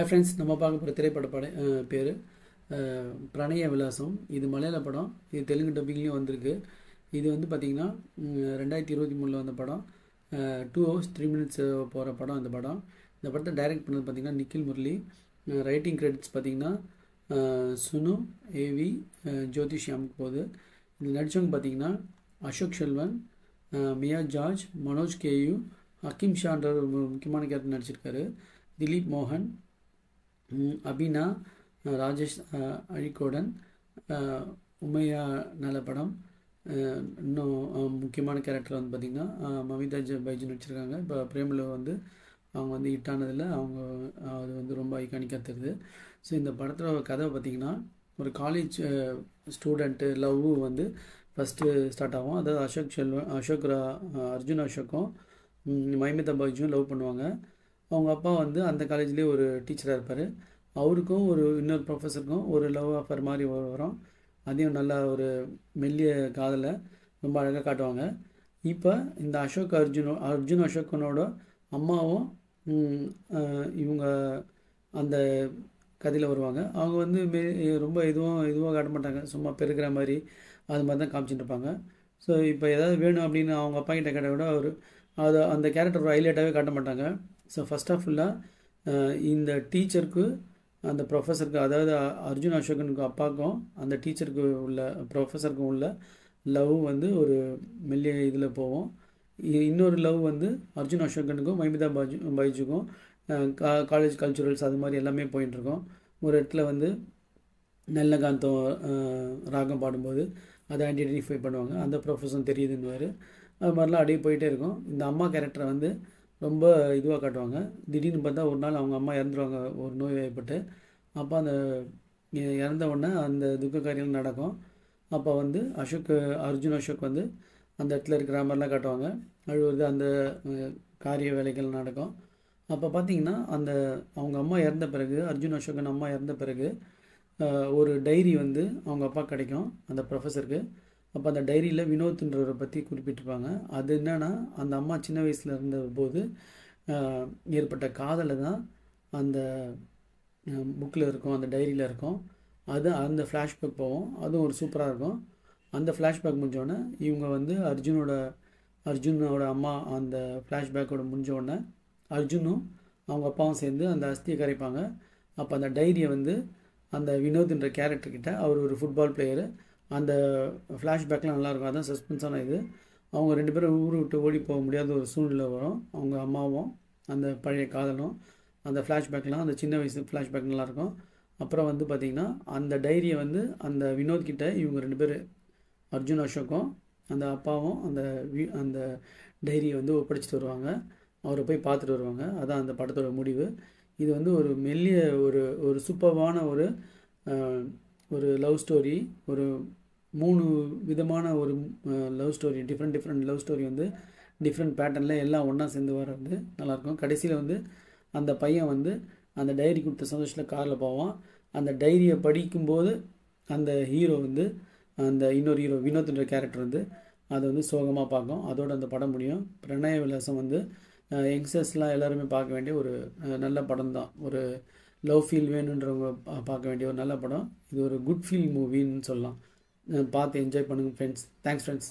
Friends, நம்ம பார்க்க போகிற திரைப்பட பேர் பிரணய விலாசம். இது மலையாள படம். இது தெலுங்கு டப்பிங்லேயும் வந்திருக்கு. இது வந்து பார்த்திங்கன்னா 2023 வந்த படம். 2 hours 3 minutes போகிற படம் இந்த படம். இந்த படத்தை டைரக்ட் பண்ணது பார்த்திங்கன்னா நிக்கில் முரளி. ரைட்டிங் கிரெடிட்ஸ் பார்த்திங்கன்னா சுனு ஏவி ஜோதிஷ் ஷியாமுக்கு போகுது. இது நடித்தவங்க பார்த்திங்கன்னா அசோக் செல்வன், மியா ஜார்ஜ், மனோஜ் கேயு, ஹக்கீம் ஷான்ற ஒரு முக்கியமான கேரக்டர் நடிச்சிருக்காரு. திலீப் மோகன், அபினா, ராஜேஷ் அழிக்கோடன், உமையா நலப்படம். இன்னும் முக்கியமான கேரக்டர் வந்து பார்த்திங்கன்னா மமிதா பைஜு நடிச்சிருக்காங்க. இப்போ பிரேமில் வந்து அவங்க வந்து ஹிட்டானதில் அவங்க அது வந்து ரொம்ப ஐகானிக்காக தெரியுது. ஸோ இந்த படத்தோட கதை பார்த்திங்கன்னா ஒரு காலேஜ் ஸ்டூடெண்ட்டு லவ் வந்து ஃபஸ்ட்டு ஸ்டார்ட் ஆகும். அதாவது அர்ஜுன் அசோக்கும் மமிதா பைஜும் லவ் பண்ணுவாங்க. அவங்க அப்பா வந்து அந்த காலேஜ்லேயே ஒரு டீச்சராக இருப்பார். அவருக்கும் இன்னொரு ப்ரொஃபஸருக்கும் ஒரு லவ் ஆஃபர் மாதிரி வரும். அதையும் நல்லா ஒரு மெல்லிய காதலை ரொம்ப அழகாக காட்டுவாங்க. இப்போ இந்த அர்ஜுன் அசோக்கனோட அம்மாவும் இவங்க அந்த கதையில் வருவாங்க. அவங்க வந்து ரொம்ப இதுவாக காட்ட மாட்டாங்க, சும்மா பெருக்கிற மாதிரி அது மாதிரி தான் காமிச்சிட்டு இருப்பாங்க. ஸோ இப்போ ஏதாவது வேணும் அப்படின்னு அவங்க அப்பா கிட்ட கேட்ட விட அந்த கேரக்டர் ஒரு ஹைலைட்டாகவே காட்ட மாட்டாங்க. ஸோ ஃபஸ்ட் ஆஃப் ஃபுல்லாக இந்த டீச்சருக்கு அந்த ப்ரொஃபஸருக்கு, அதாவது அர்ஜுன் அசோகனுக்கு அப்பாவுக்கும் அந்த டீச்சருக்கு உள்ள ப்ரொஃபஸருக்கும் உள்ள லவ் வந்து ஒரு மெல்லிய இதில் போகும். இன்னொரு லவ் வந்து அர்ஜுன் அசோகனுக்கும் மமிதா பைஜுக்கும் காலேஜ் கல்ச்சுரல்ஸ் அது மாதிரி எல்லாமே போயிட்டுருக்கோம். ஒரு இடத்துல வந்து நல்லகாந்தம் ராகம் பாடும்போது அதை ஐடென்டிஃபை பண்ணுவாங்க. அந்த ப்ரொஃபஸரும் தெரியுதுன்னுவார். அது மாதிரிலாம் அப்படியே போயிட்டே இருக்கும். இந்த அம்மா கேரக்டரை வந்து ரொம்ப இதுவாக காட்டுவாங்க. திடீர்னு பார்த்தா ஒரு நாள் அவங்க அம்மா இறந்துருவாங்க ஒரு நோய் வாய்ப்பட்டு. அப்போ அந்த இறந்த உடனே அந்த துக்க காரியம் நடக்கும். அப்போ வந்து அர்ஜுன் அசோக் வந்து அந்த இடத்துல இருக்கிற மாதிரிலாம் காட்டுவாங்க. அழுவுறது, அந்த காரிய வேலைகள் நடக்கும். அப்போ பார்த்திங்கன்னா அவங்க அம்மா இறந்த பிறகு, அர்ஜுன் அசோகன் அம்மா இறந்த பிறகு ஒரு டைரி வந்து அவங்க அப்பா கிடைக்கும் அந்த ப்ரொஃபஸருக்கு. அப்போ அந்த டைரியில் வினோத்ன்றவரை பற்றி குறிப்பிட்டிருப்பாங்க. அது என்னென்னா, அந்த அம்மா சின்ன வயசில் இருந்தபோது ஏற்பட்ட காதலை தான் அந்த புக்கில் இருக்கும், அந்த டைரியில் இருக்கும். அது அந்த ஃப்ளாஷ்பேக் போகும். அதுவும் ஒரு சூப்பராக இருக்கும். அந்த ஃப்ளாஷ்பேக் முடிஞ்சோடனே இவங்க வந்து அர்ஜுனோட அம்மா அந்த ஃப்ளாஷ்பேக்கோட முடிஞ்சோடனே அர்ஜுனும் அவங்க அப்பாவும் சேர்ந்து அந்த அஸ்தியை கரைப்பாங்க. அப்போ அந்த டைரியை வந்து அந்த வினோத்ன்ற கேரக்டர்கிட்ட, அவர் ஒரு ஃபுட்பால் பிளேயரு. அந்த ஃப்ளாஷ்பேக்லாம் நல்லாயிருக்கும். அதான் சஸ்பென்ஸான இது. அவங்க 2 பேரும் ஊரை விட்டு ஓடி போக முடியாத ஒரு சூழ்நிலை வரும். அவங்க அம்மாவும் அந்த பழைய காதலும் அந்த ஃப்ளாஷ்பேக்லாம், அந்த சின்ன வயசு ஃப்ளாஷ்பேக் நல்லாயிருக்கும். அப்புறம் வந்து பார்த்திங்கன்னா அந்த டைரியை வந்து அந்த வினோத்கிட்ட இவங்க 2 பேர், அர்ஜுன் அசோக்கும் அந்த அப்பாவும் அந்த டைரியை வந்து ஒப்படைச்சிட்டு வருவாங்க. அவரை போய் பார்த்துட்டு வருவாங்க. அதான் அந்த படத்தோட முடிவு. இது வந்து ஒரு மெல்லிய ஒரு சூப்பர்வான ஒரு லவ் ஸ்டோரி. ஒரு 3 விதமான ஒரு love story, different love story வந்து டிஃப்ரெண்ட் பேட்டர்னில் எல்லாம் ஒன்றா சேர்ந்து வர்றது நல்லாயிருக்கும். கடைசியில் வந்து அந்த பையன் வந்து அந்த டைரி கொடுத்த சந்தோஷத்தில் காரில் போவான். அந்த டைரியை படிக்கும்போது அந்த ஹீரோ வந்து அந்த இன்னொரு ஹீரோ வினோத்ன்ற கேரக்டர் வந்து அதை வந்து சோகமாக பார்க்கும். அதோடு அந்த படம் முடியும். பிரணய விலாசம் வந்து யங்ஸ்டர்ஸ்லாம் எல்லாருமே பார்க்க வேண்டிய ஒரு நல்ல படம் தான். ஒரு லவ் ஃபீல் வேணுன்றவங்க பார்க்க வேண்டிய ஒரு நல்ல படம். இது ஒரு குட் ஃபீல் மூவின்னு சொல்லலாம். பார்த்து என்ஜாய் பண்ணுங்கள் ஃப்ரெண்ட்ஸ். Thanks friends.